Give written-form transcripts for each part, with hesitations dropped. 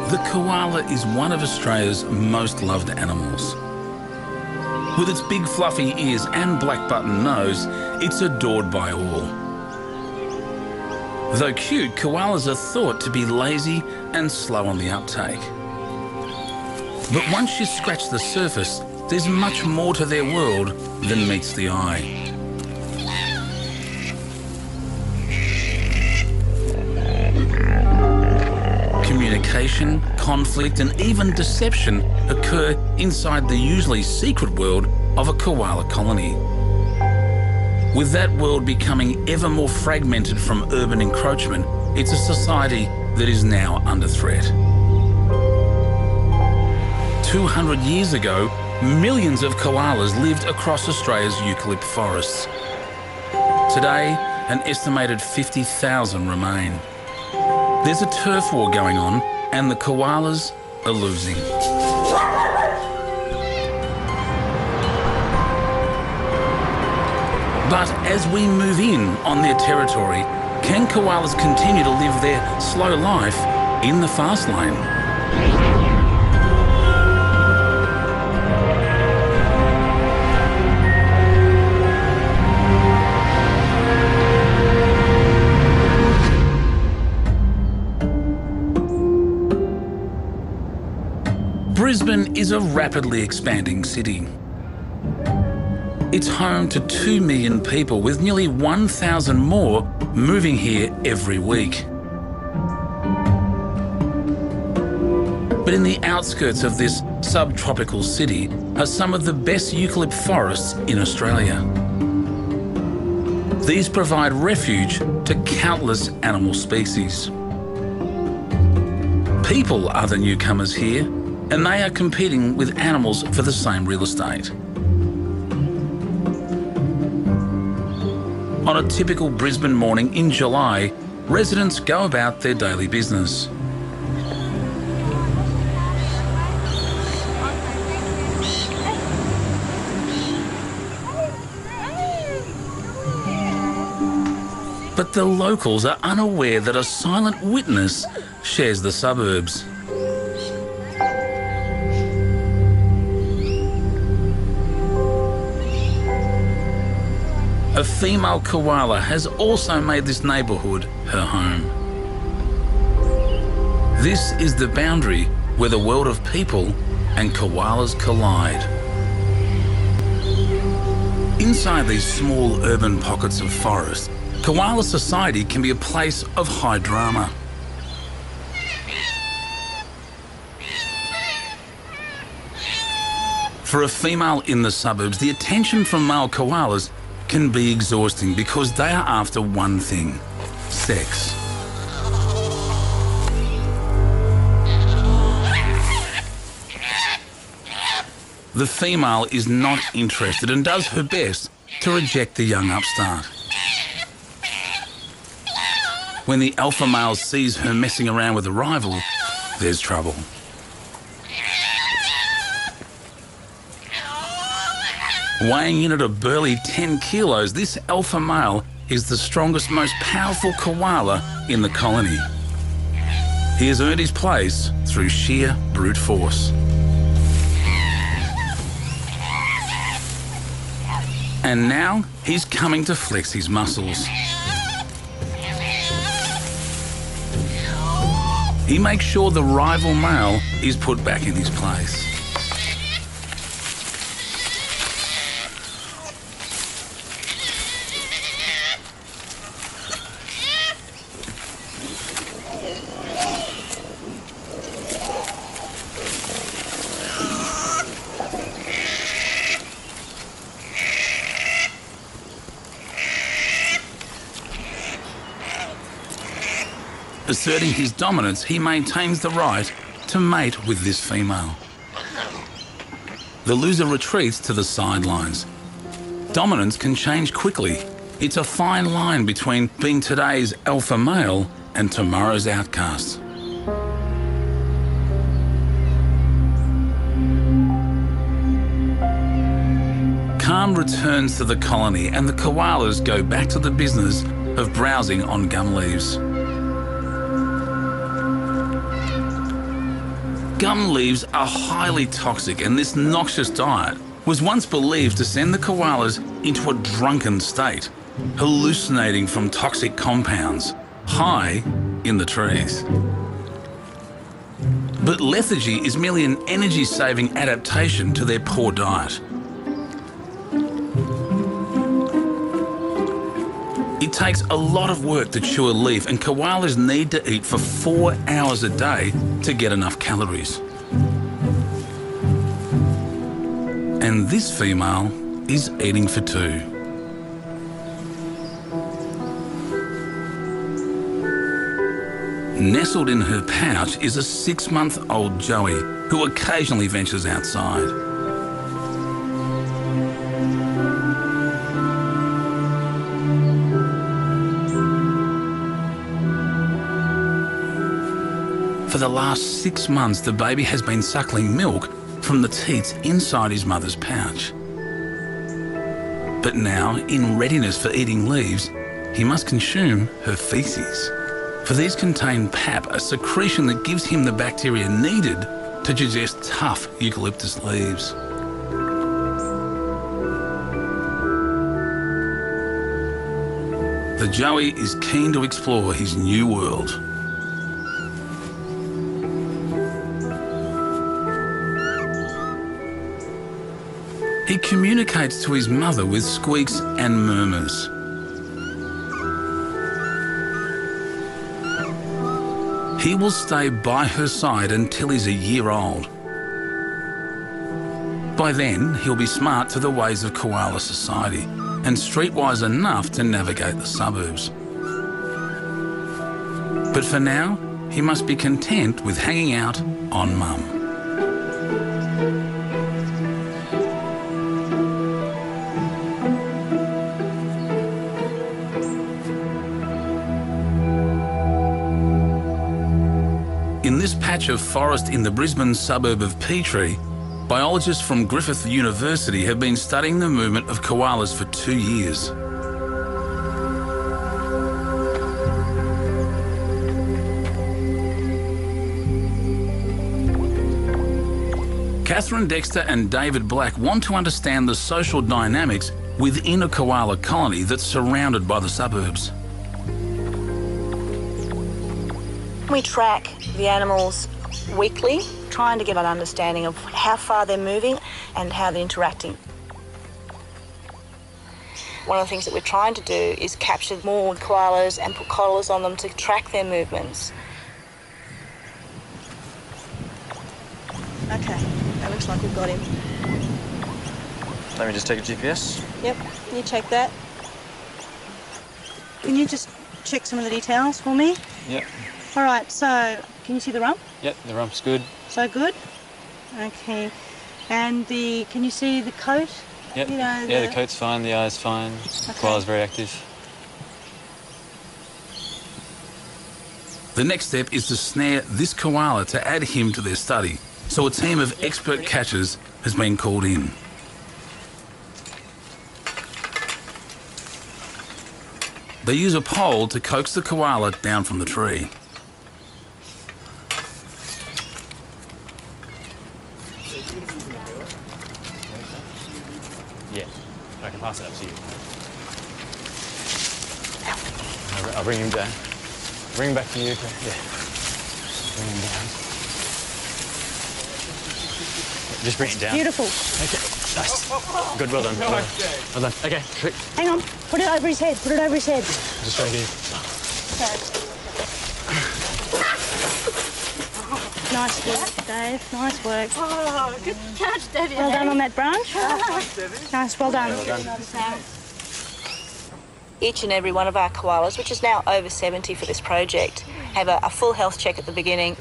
The koala is one of Australia's most loved animals. With its big fluffy ears and black button nose, it's adored by all. Though cute, koalas are thought to be lazy and slow on the uptake. But once you scratch the surface, there's much more to their world than meets the eye. Communication, conflict and even deception occur inside the usually secret world of a koala colony. With that world becoming ever more fragmented from urban encroachment, it's a society that is now under threat. 200 years ago, millions of koalas lived across Australia's eucalypt forests. Today, an estimated 50,000 remain. There's a turf war going on and the koalas are losing. But as we move in on their territory, can koalas continue to live their slow life in the fast lane? Brisbane is a rapidly expanding city. It's home to 2 million people, with nearly 1,000 more moving here every week. But in the outskirts of this subtropical city are some of the best eucalypt forests in Australia. These provide refuge to countless animal species. People are the newcomers here, and they are competing with animals for the same real estate. On a typical Brisbane morning in July, residents go about their daily business. But the locals are unaware that a silent witness shares the suburbs. A female koala has also made this neighbourhood her home. This is the boundary where the world of people and koalas collide. Inside these small urban pockets of forest, koala society can be a place of high drama. For a female in the suburbs, the attention from male koalas can be exhausting because they are after one thing: sex. The female is not interested and does her best to reject the young upstart. When the alpha male sees her messing around with a rival, there's trouble. Weighing in at a burly 10 kilos, this alpha male is the strongest, most powerful koala in the colony. He has earned his place through sheer brute force. And now he's coming to flex his muscles. He makes sure the rival male is put back in his place. Asserting his dominance, he maintains the right to mate with this female. The loser retreats to the sidelines. Dominance can change quickly. It's a fine line between being today's alpha male and tomorrow's outcast. Calm returns to the colony and the koalas go back to the business of browsing on gum leaves. Gum leaves are highly toxic, and this noxious diet was once believed to send the koalas into a drunken state, hallucinating from toxic compounds high in the trees. But lethargy is merely an energy-saving adaptation to their poor diet. It takes a lot of work to chew a leaf, and koalas need to eat for 4 hours a day to get enough calories. And this female is eating for 2. Nestled in her pouch is a 6-month-old Joey who occasionally ventures outside. For the last 6 months, the baby has been suckling milk from the teats inside his mother's pouch. But now, in readiness for eating leaves, he must consume her feces. For these contain pap, a secretion that gives him the bacteria needed to digest tough eucalyptus leaves. The Joey is keen to explore his new world. He communicates to his mother with squeaks and murmurs. He will stay by her side until he's a year old. By then, he'll be smart to the ways of koala society and streetwise enough to navigate the suburbs. But for now, he must be content with hanging out on Mum. In this patch of forest in the Brisbane suburb of Petrie, biologists from Griffith University have been studying the movement of koalas for 2 years. Catherine Dexter and David Black want to understand the social dynamics within a koala colony that's surrounded by the suburbs. We track the animals weekly, trying to get an understanding of how far they're moving and how they're interacting. One of the things that we're trying to do is capture more koalas and put collars on them to track their movements. Okay, that looks like we've got him. Let me just take a GPS. Yep, you check that. Can you just check some of the details for me? Yep. All right, so can you see the rump? Yep, the rump's good. So good? Okay. And can you see the coat? Yep. You know, the coat's fine, the eye's fine. Okay. Koala's very active. The next step is to snare this koala to add him to their study, so a team of expert catchers has been called in. They use a pole to coax the koala down from the tree. Yeah, I can pass it up to you. I'll bring him down. Bring him back to you. Yeah. Bring him down. Just bring it down. Beautiful. Okay. Nice. Good, well done. Well done. Okay, quick. Hang on. Put it over his head. Put it over his head. Just right here. Okay. Nice work, Dave. Nice work. Oh, good catch, Debbie. Well done on that branch. Nice, well done. Each and every one of our koalas, which is now over 70 for this project, have a full health check at the beginning.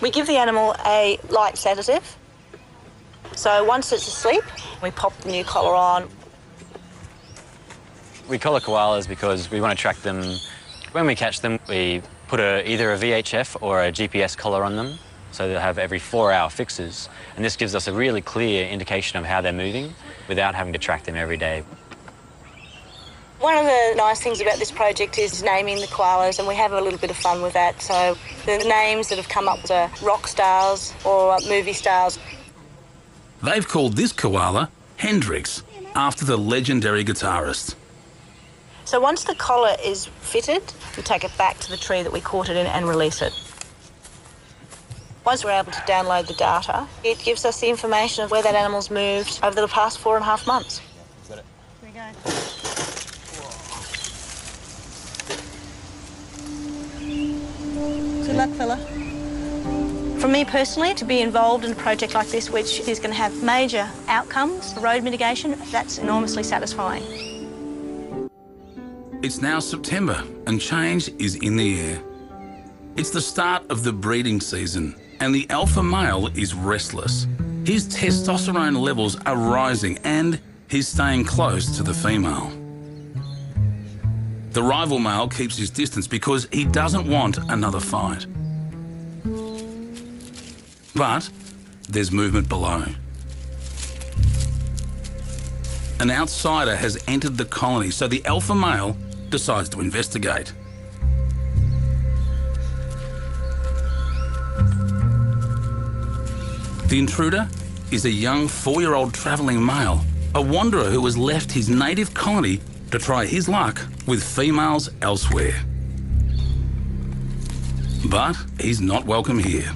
We give the animal a light sedative. So once it's asleep, we pop the new collar on. We collar koalas because we want to track them. When we catch them, we put either a VHF or a GPS collar on them, so they'll have every 4-hour fixes. And this gives us a really clear indication of how they're moving without having to track them every day. One of the nice things about this project is naming the koalas, and we have a little bit of fun with that. So the names that have come up are rock stars or movie stars. They've called this koala Hendrix, after the legendary guitarist. So once the collar is fitted, we take it back to the tree that we caught it in and release it. Once we're able to download the data, it gives us the information of where that animal's moved over the past 4.5 months. Got it. Here we go. Good luck, fella. For me personally, to be involved in a project like this, which is going to have major outcomes, road mitigation, that's enormously satisfying. It's now September and change is in the air. It's the start of the breeding season and the alpha male is restless. His testosterone levels are rising and he's staying close to the female. The rival male keeps his distance because he doesn't want another fight. But there's movement below. An outsider has entered the colony, so the alpha male decides to investigate. The intruder is a young 4-year-old travelling male, a wanderer who has left his native colony to try his luck with females elsewhere. But he's not welcome here.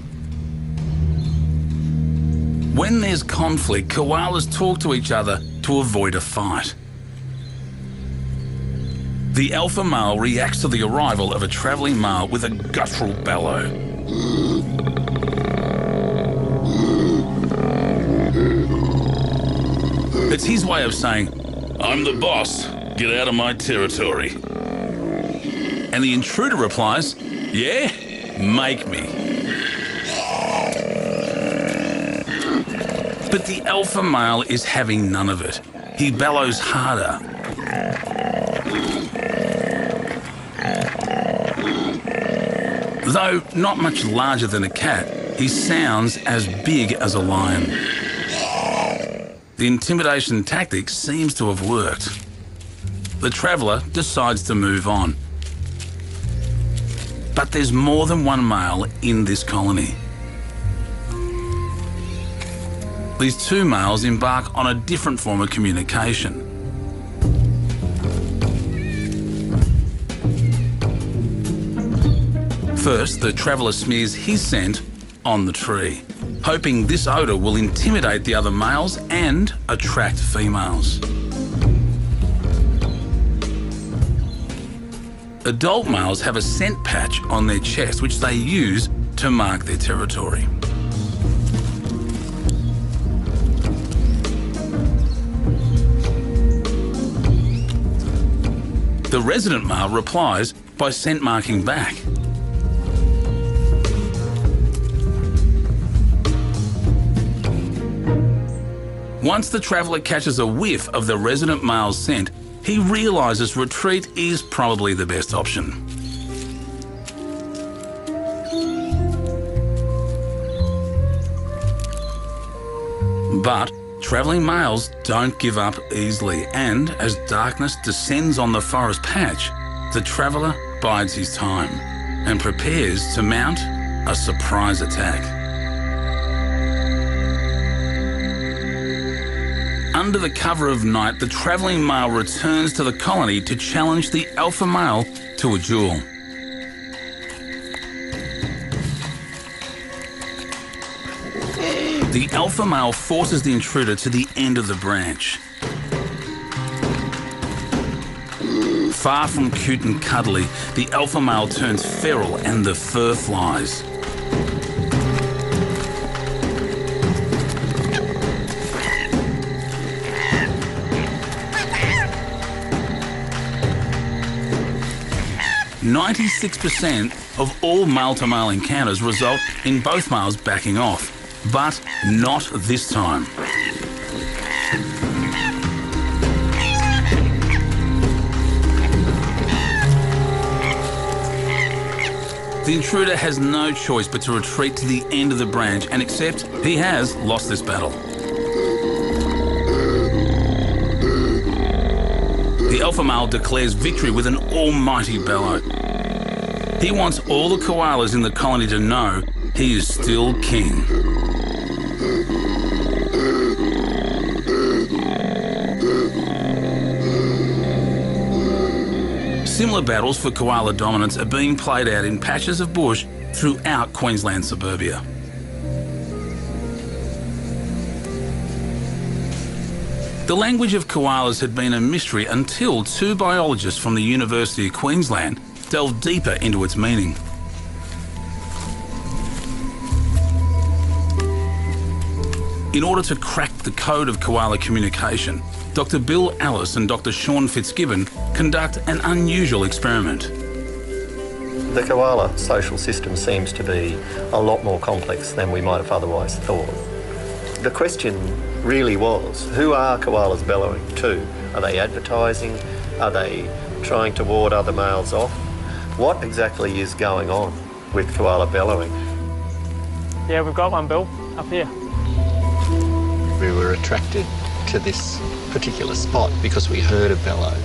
When there's conflict, koalas talk to each other to avoid a fight. The alpha male reacts to the arrival of a travelling male with a guttural bellow. It's his way of saying, "I'm the boss, get out of my territory." And the intruder replies, "Yeah, make me." But the alpha male is having none of it. He bellows harder. Though not much larger than a cat, he sounds as big as a lion. The intimidation tactic seems to have worked. The traveller decides to move on. But there's more than one male in this colony. These two males embark on a different form of communication. First, the traveller smears his scent on the tree, hoping this odour will intimidate the other males and attract females. Adult males have a scent patch on their chest which they use to mark their territory. The resident male replies by scent marking back. Once the traveller catches a whiff of the resident male's scent, he realises retreat is probably the best option. But travelling males don't give up easily, and as darkness descends on the forest patch, the traveller bides his time and prepares to mount a surprise attack. Under the cover of night, the travelling male returns to the colony to challenge the alpha male to a duel. The alpha male forces the intruder to the end of the branch. Far from cute and cuddly, the alpha male turns feral and the fur flies. "96% of all male-to-male encounters result in both males backing off, but not this time. The intruder has no choice but to retreat to the end of the branch and accept he has lost this battle. The The alpha male declares victory with an almighty bellow. He wants all the koalas in the colony to know he is still king. Similar battles for koala dominance are being played out in patches of bush throughout Queensland suburbia. The language of koalas had been a mystery until two biologists from the University of Queensland delved deeper into its meaning. In order to crack the code of koala communication, Dr. Bill Ellis and Dr. Sean Fitzgibbon conduct an unusual experiment. The koala social system seems to be a lot more complex than we might have otherwise thought. The question really was, who are koalas bellowing to? Are they advertising? Are they trying to ward other males off? What exactly is going on with koala bellowing? Yeah, we've got one, Bill, up here. We were attracted to this particular spot because we heard a bellow.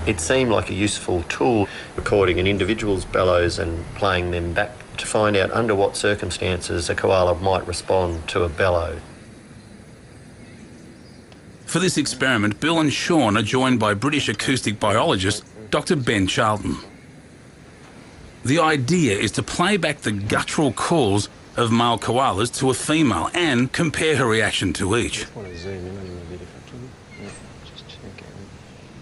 It seemed like a useful tool, recording an individual's bellows and playing them back to find out under what circumstances a koala might respond to a bellow. For this experiment, Bill and Sean are joined by British acoustic biologist Dr. Ben Charlton. The idea is to play back the guttural calls of male koalas to a female and compare her reaction to each.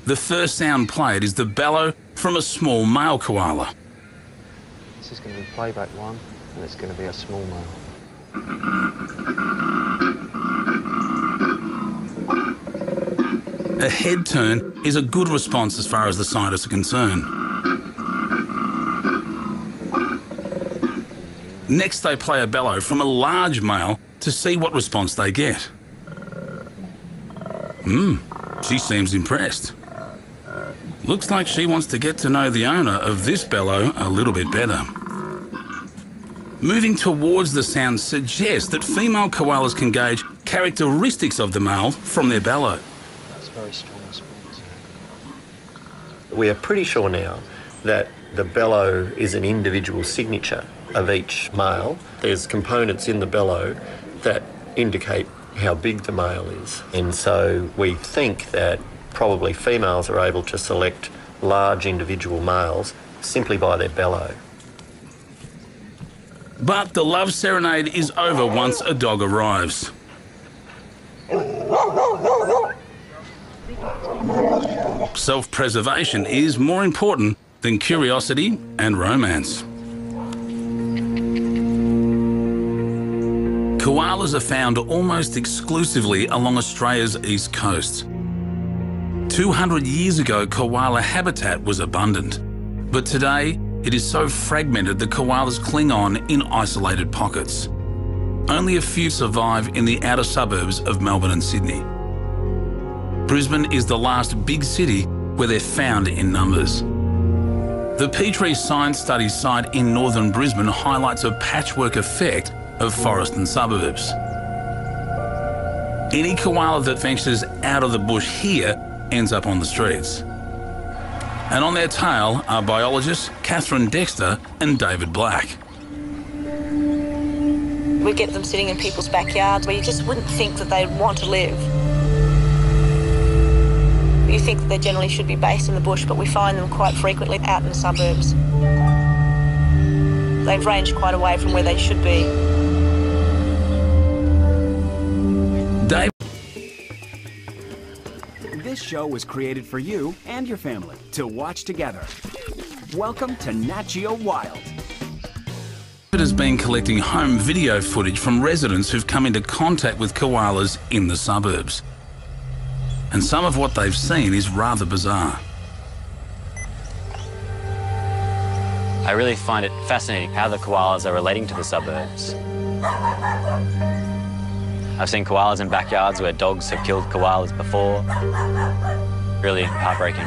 The first sound played is the bellow from a small male koala. This is going to be playback one, and it's going to be a small male. A head turn is a good response as far as the scientists are concerned. Next, they play a bellow from a large male to see what response they get. She seems impressed. Looks like she wants to get to know the owner of this bellow a little bit better. Moving towards the sound suggests that female koalas can gauge characteristics of the male from their bellow. That's a very strong response. We are pretty sure now that the bellow is an individual signature of each male. There's components in the bellow that indicate how big the male is. And so we think that probably females are able to select large individual males simply by their bellow. But the love serenade is over once a dog arrives. Self-preservation is more important than curiosity and romance. Koalas are found almost exclusively along Australia's east coast. 200 years ago, koala habitat was abundant, but today it is so fragmented that koalas cling on in isolated pockets. Only a few survive in the outer suburbs of Melbourne and Sydney. Brisbane is the last big city where they're found in numbers. The Petrie Science Studies site in northern Brisbane highlights a patchwork effect of forest and suburbs. Any koala that ventures out of the bush here ends up on the streets. And on their tail are biologists Catherine Dexter and David Black. We get them sitting in people's backyards where you just wouldn't think that they'd want to live. You think that they generally should be based in the bush, but we find them quite frequently out in the suburbs. They've ranged quite away from where they should be. Dave. This show was created for you and your family to watch together. Welcome to Nat Geo Wild. It has been collecting home video footage from residents who've come into contact with koalas in the suburbs. And some of what they've seen is rather bizarre. I really find it fascinating how the koalas are relating to the suburbs. I've seen koalas in backyards where dogs have killed koalas before. Really heartbreaking.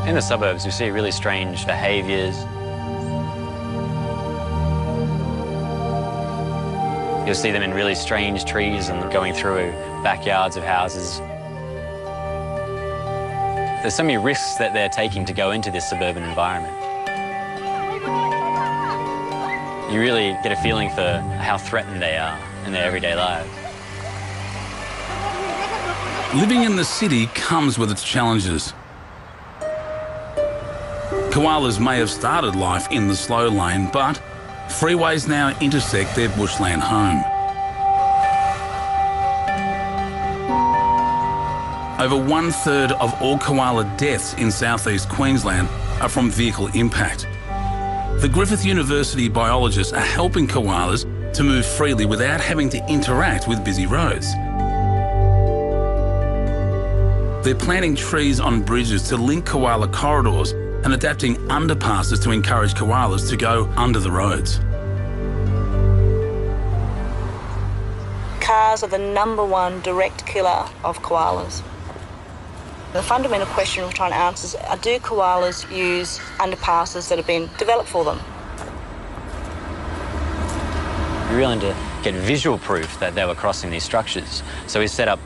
In the suburbs, we see really strange behaviours. You'll see them in really strange trees and going through backyards of houses. There's so many risks that they're taking to go into this suburban environment. You really get a feeling for how threatened they are in their everyday lives. Living in the city comes with its challenges. Koalas may have started life in the slow lane, but freeways now intersect their bushland home. Over 1/3 of all koala deaths in southeast Queensland are from vehicle impact. The Griffith University biologists are helping koalas to move freely without having to interact with busy roads. They're planting trees on bridges to link koala corridors and adapting underpasses to encourage koalas to go under the roads. Cars are the #1 direct killer of koalas. The fundamental question we're trying to answer is, do koalas use underpasses that have been developed for them? We really wanted to get visual proof that they were crossing these structures. So we set up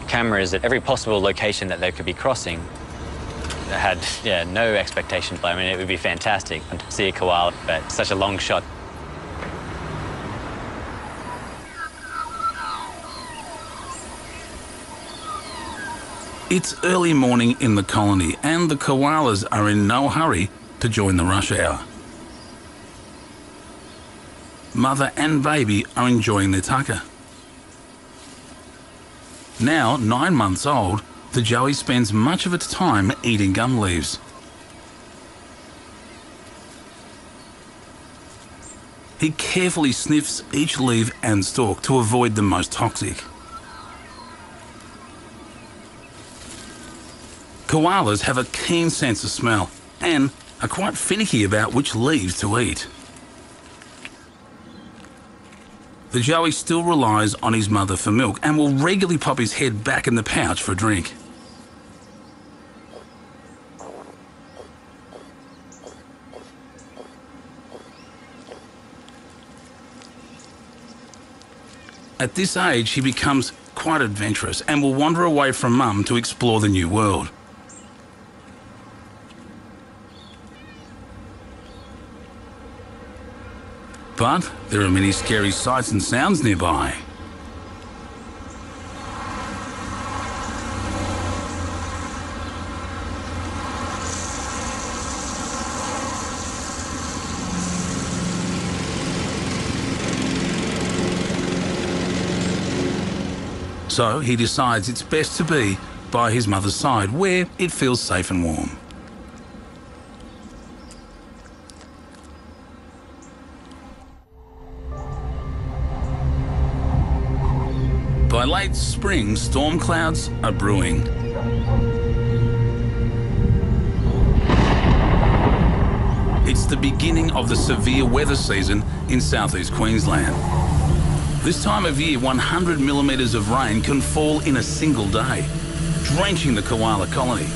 cameras at every possible location that they could be crossing. They had no expectations. I mean, it would be fantastic to see a koala at such a long shot. It's early morning in the colony and the koalas are in no hurry to join the rush hour. Mother and baby are enjoying their tucker. Now 9 months old, the joey spends much of its time eating gum leaves. He carefully sniffs each leaf and stalk to avoid the most toxic. Koalas have a keen sense of smell and are quite finicky about which leaves to eat. The joey still relies on his mother for milk and will regularly pop his head back in the pouch for a drink. At this age, he becomes quite adventurous and will wander away from mum to explore the new world. But there are many scary sights and sounds nearby. So he decides it's best to be by his mother's side, where it feels safe and warm. By late spring, storm clouds are brewing. It's the beginning of the severe weather season in southeast Queensland. This time of year, 100 millimetres of rain can fall in a single day, drenching the koala colony.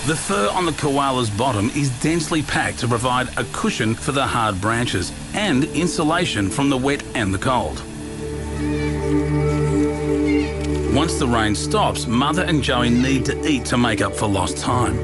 The fur on the koala's bottom is densely packed to provide a cushion for the hard branches and insulation from the wet and the cold. Once the rain stops, Mother and Joey need to eat to make up for lost time.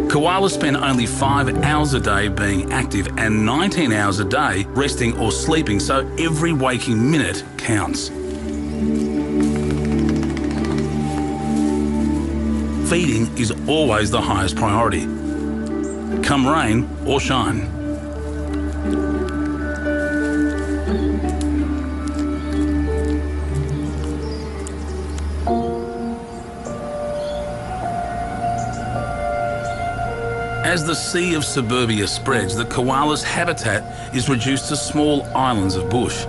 Koalas spend only 5 hours a day being active and 19 hours a day resting or sleeping, so every waking minute counts. Feeding is always the highest priority, come rain or shine. As the sea of suburbia spreads, the koala's habitat is reduced to small islands of bush.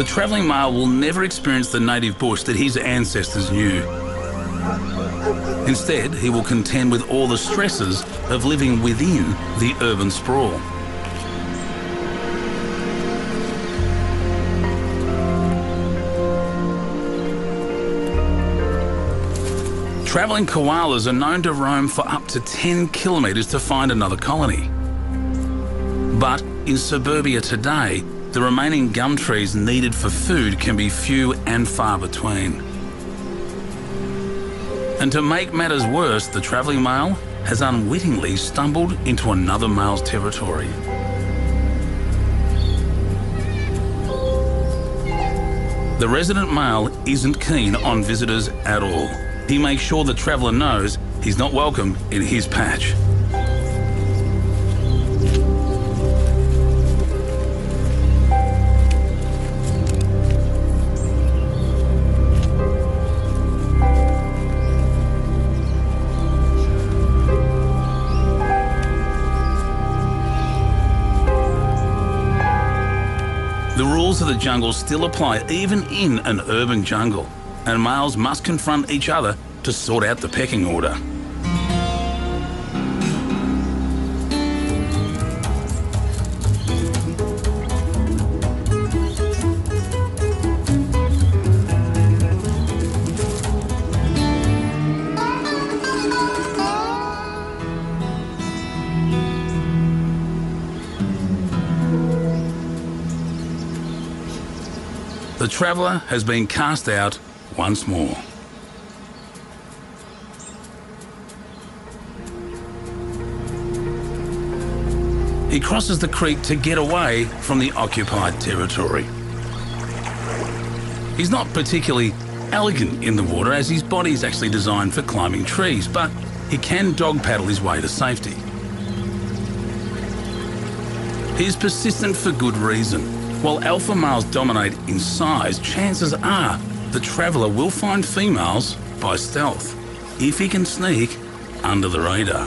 The travelling male will never experience the native bush that his ancestors knew. Instead, he will contend with all the stresses of living within the urban sprawl. Travelling koalas are known to roam for up to 10 kilometres to find another colony. But in suburbia today, the remaining gum trees needed for food can be few and far between. And to make matters worse, the travelling male has unwittingly stumbled into another male's territory. The resident male isn't keen on visitors at all. He makes sure the traveller knows he's not welcome in his patch. The rules of the jungle still apply even in an urban jungle, and males must confront each other to sort out the pecking order. The traveller has been cast out once more. He crosses the creek to get away from the occupied territory. He's not particularly elegant in the water, as his body is actually designed for climbing trees, but he can dog paddle his way to safety. He's persistent for good reason. While alpha males dominate in size, chances are the traveller will find females by stealth, if he can sneak under the radar.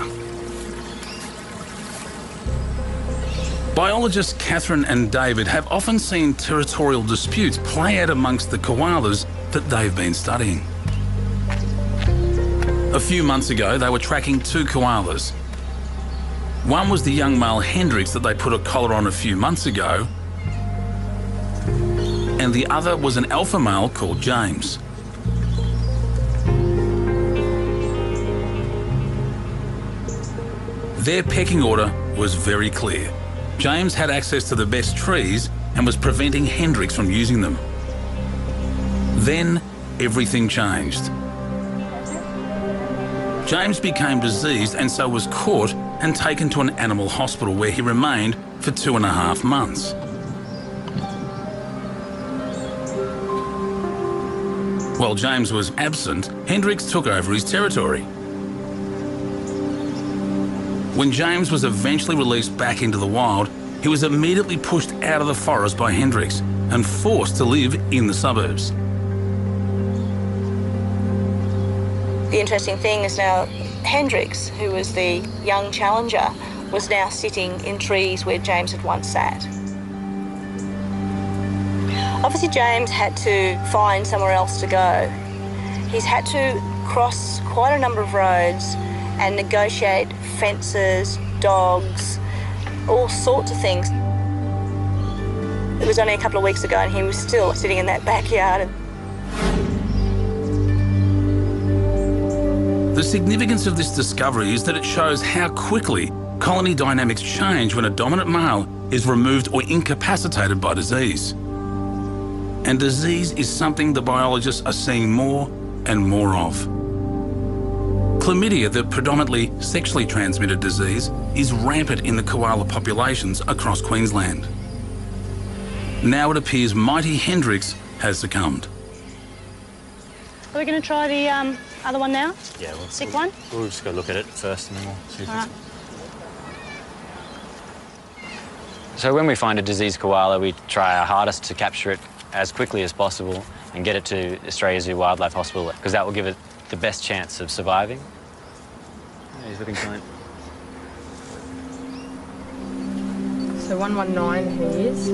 Biologists Catherine and David have often seen territorial disputes play out amongst the koalas that they've been studying. A few months ago, they were tracking two koalas. One was the young male Hendrix that they put a collar on a few months ago, and the other was an alpha male called James. Their pecking order was very clear. James had access to the best trees and was preventing Hendrix from using them. Then everything changed. James became diseased and so was caught and taken to an animal hospital where he remained for 2.5 months. While James was absent, Hendrix took over his territory. When James was eventually released back into the wild, he was immediately pushed out of the forest by Hendrix and forced to live in the suburbs. The interesting thing is now Hendrix, who was the young challenger, was now sitting in trees where James had once sat. Obviously James had to find somewhere else to go. He's had to cross quite a number of roads and negotiate fences, dogs, all sorts of things. It was only a couple of weeks ago and he was still sitting in that backyard. The significance of this discovery is that it shows how quickly colony dynamics change when a dominant male is removed or incapacitated by disease. And disease is something the biologists are seeing more and more of. Chlamydia, the predominantly sexually transmitted disease, is rampant in the koala populations across Queensland. Now it appears mighty Hendrix has succumbed. Are we going to try the other one now? Yeah, Sick one? We'll just go look at it first and then we'll see if All right. So when we find a diseased koala, we try our hardest to capture it as quickly as possible and get it to Australia Zoo Wildlife Hospital, because that will give it the best chance of surviving. Yeah, he's looking fine. So 119 he is.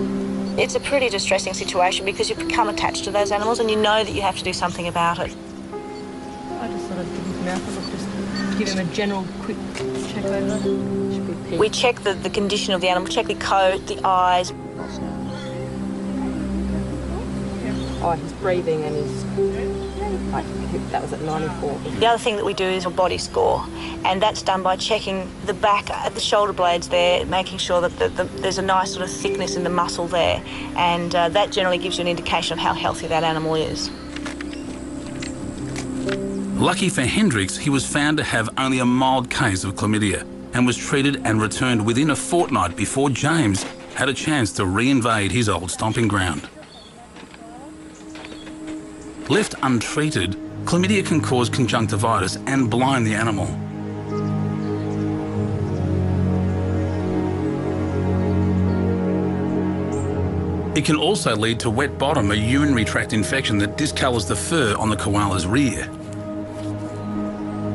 It's a pretty distressing situation because you become attached to those animals and you know that you have to do something about it. I just sort of give his mouth a look, just give him a general quick check over. We check the condition of the animal, check the coat, the eyes. Oh, his breathing and his... that was at 94. The other thing that we do is a body score, and that's done by checking the back at the shoulder blades there, making sure that there's a nice sort of thickness in the muscle there, and that generally gives you an indication of how healthy that animal is. Lucky for Hendricks, he was found to have only a mild case of chlamydia and was treated and returned within a fortnight before James had a chance to re-invade his old stomping ground. Left untreated, chlamydia can cause conjunctivitis and blind the animal. It can also lead to wet bottom, a urinary tract infection that discolours the fur on the koala's rear.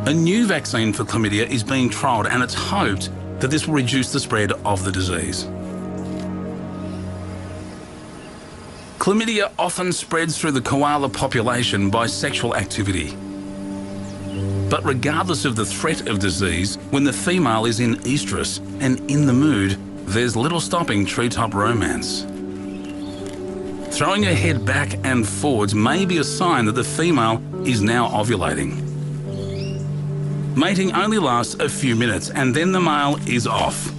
A new vaccine for chlamydia is being trialled, and it's hoped that this will reduce the spread of the disease. Chlamydia often spreads through the koala population by sexual activity. But regardless of the threat of disease, when the female is in estrus and in the mood, there's little stopping treetop romance. Throwing her head back and forwards may be a sign that the female is now ovulating. Mating only lasts a few minutes and then the male is off.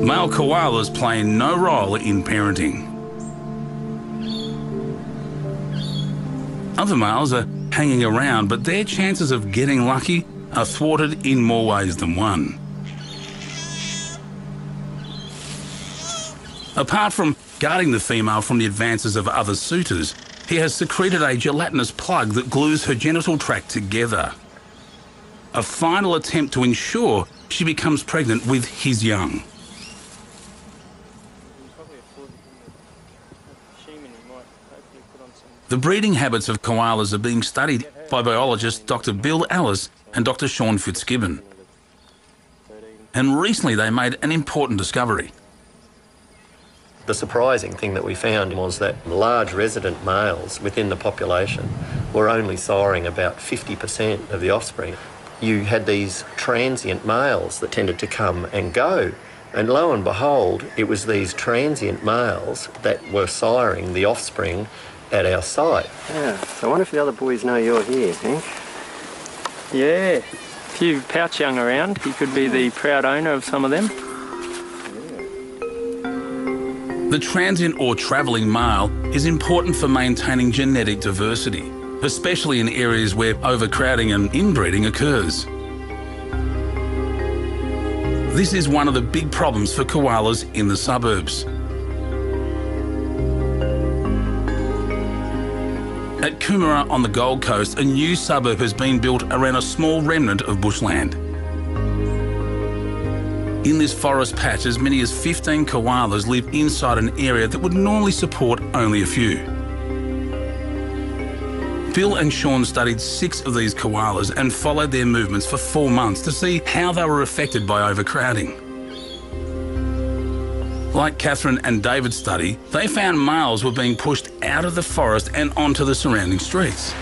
Male koalas play no role in parenting. Other males are hanging around, but their chances of getting lucky are thwarted in more ways than one. Apart from guarding the female from the advances of other suitors, he has secreted a gelatinous plug that glues her genital tract together. A final attempt to ensure she becomes pregnant with his young. The breeding habits of koalas are being studied by biologists Dr. Bill Ellis and Dr. Sean Fitzgibbon. And recently they made an important discovery. The surprising thing that we found was that large resident males within the population were only siring about 50% of the offspring. You had these transient males that tended to come and go, and lo and behold, it was these transient males that were siring the offspring at our site. Yeah, so I wonder if the other boys know you're here, Hank. Yeah, a few pouch young around. He could be the proud owner of some of them. The transient or travelling male is important for maintaining genetic diversity, especially in areas where overcrowding and inbreeding occurs. This is one of the big problems for koalas in the suburbs. At Coomera on the Gold Coast, a new suburb has been built around a small remnant of bushland. In this forest patch, as many as 15 koalas live inside an area that would normally support only a few. Bill and Sean studied 6 of these koalas and followed their movements for 4 months to see how they were affected by overcrowding. Like Catherine and David's study, they found males were being pushed out of the forest and onto the surrounding streets.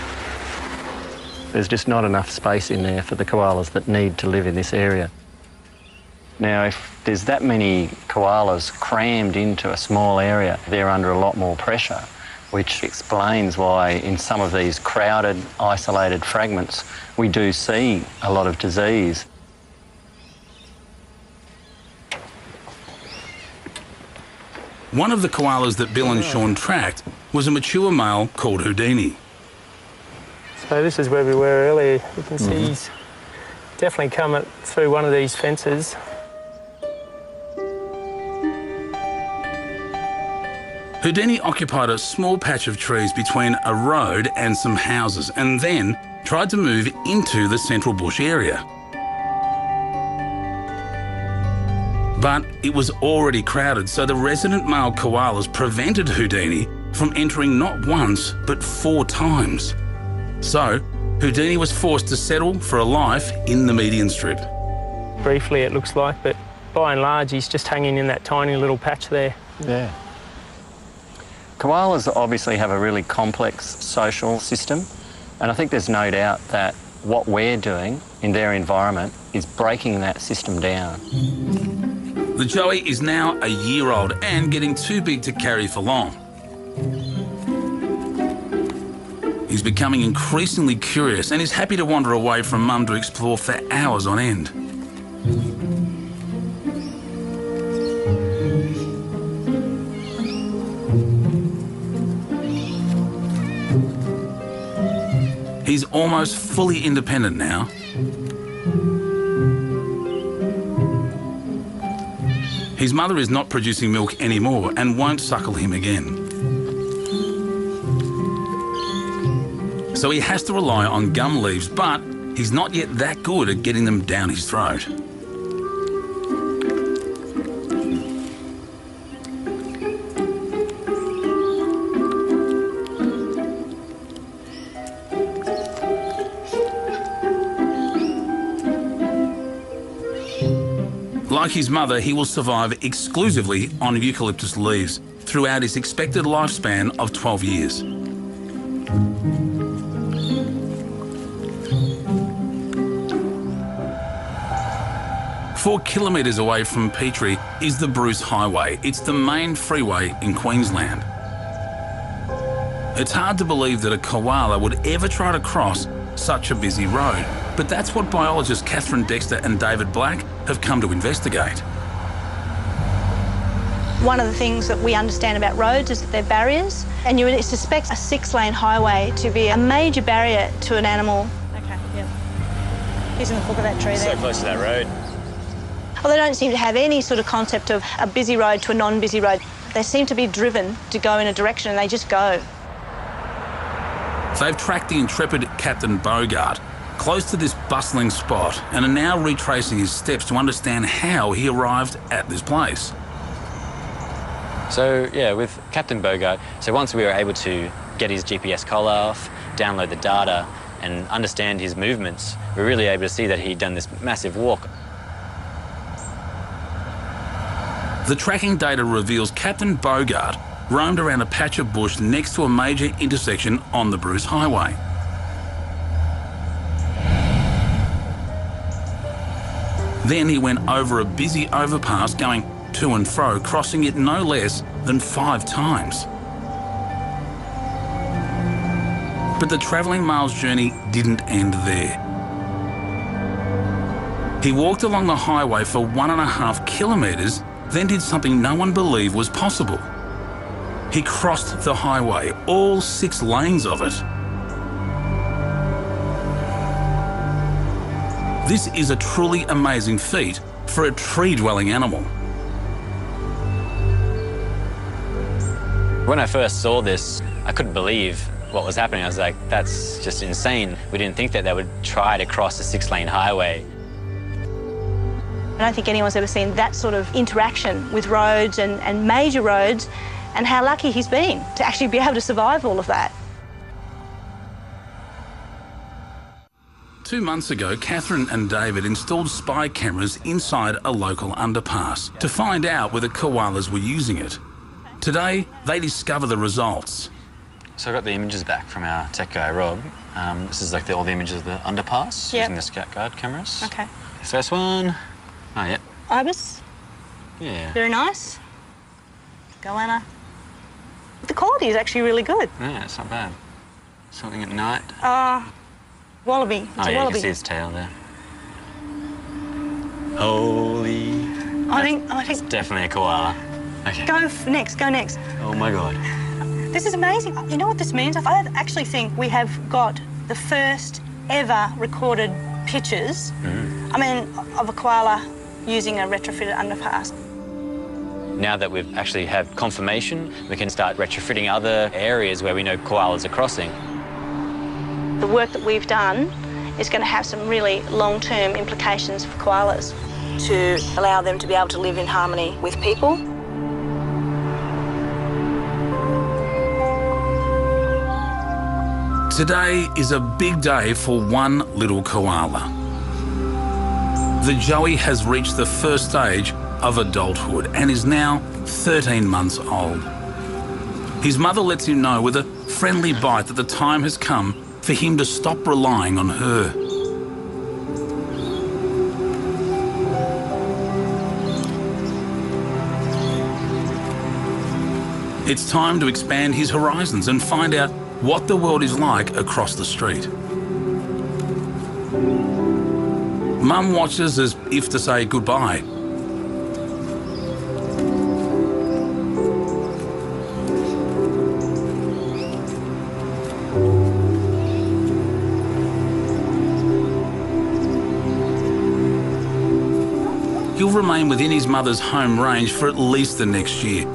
There's just not enough space in there for the koalas that need to live in this area. Now, if there's that many koalas crammed into a small area, they're under a lot more pressure, which explains why in some of these crowded, isolated fragments, we do see a lot of disease. One of the koalas that Bill and Sean tracked was a mature male called Houdini. So this is where we were earlier. You can see he's definitely come through one of these fences. Houdini occupied a small patch of trees between a road and some houses and then tried to move into the central bush area. But it was already crowded, so the resident male koalas prevented Houdini from entering not once, but 4 times. So, Houdini was forced to settle for a life in the median strip. Briefly, it looks like, but by and large, he's just hanging in that tiny little patch there. Yeah. Koalas obviously have a really complex social system, and I think there's no doubt that what we're doing in their environment is breaking that system down. The Joey is now a year old and getting too big to carry for long. He's becoming increasingly curious and is happy to wander away from Mum to explore for hours on end. He's almost fully independent now. His mother is not producing milk anymore and won't suckle him again. So he has to rely on gum leaves, but he's not yet that good at getting them down his throat. Like his mother, he will survive exclusively on eucalyptus leaves throughout his expected lifespan of 12 years. Four kilometres away from Petrie is the Bruce Highway. It's the main freeway in Queensland. It's hard to believe that a koala would ever try to cross such a busy road, but that's what biologists Catherine Dexter and David Black have come to investigate. One of the things that we understand about roads is that they're barriers, and you would suspect a 6-lane highway to be a major barrier to an animal. Okay, yeah. He's in the fork of that tree there. So close to that road. Well, they don't seem to have any sort of concept of a busy road to a non-busy road. They seem to be driven to go in a direction and they just go. They've tracked the intrepid Captain Bogart close to this bustling spot and are now retracing his steps to understand how he arrived at this place. So, yeah, with Captain Bogart, so once we were able to get his GPS collar off, download the data and understand his movements, we were really able to see that he'd done this massive walk. The tracking data reveals Captain Bogart roamed around a patch of bush next to a major intersection on the Bruce Highway. Then he went over a busy overpass going to and fro, crossing it no less than 5 times. But the travelling miles journey didn't end there. He walked along the highway for 1.5 kilometres, then did something no one believed was possible. He crossed the highway, all 6 lanes of it. This is a truly amazing feat for a tree-dwelling animal. When I first saw this, I couldn't believe what was happening. I was like, that's just insane. We didn't think that they would try to cross a 6-lane highway. I don't think anyone's ever seen that sort of interaction with roads and major roads, and how lucky he's been to actually be able to survive all of that. 2 months ago, Catherine and David installed spy cameras inside a local underpass to find out whether koalas were using it. Today, they discover the results. So I got the images back from our tech guy, Rob. This is like all the images of the underpass using the Scout Guard cameras. Okay. First one. Oh, yeah. Ibis? Yeah. Very nice. Goanna. The quality is actually really good. Yeah, it's not bad. Something at night. Wallaby. It's Oh, a yeah, wallaby. you can see his tail there. Holy. I think. Definitely a koala. Okay. Go next. Go next. Oh my God. This is amazing. You know what this means? I actually think we have got the first ever recorded pictures. I mean, of a koala using a retrofitted underpass. Now that we've actually had confirmation, we can start retrofitting other areas where we know koalas are crossing. The work that we've done is going to have some really long-term implications for koalas to allow them to be able to live in harmony with people. Today is a big day for one little koala. The Joey has reached the first stage of adulthood and is now 13 months old. His mother lets him know with a friendly bite that the time has come for him to stop relying on her. It's time to expand his horizons and find out what the world is like across the street. Mum watches as if to say goodbye. He'll remain within his mother's home range for at least the next year,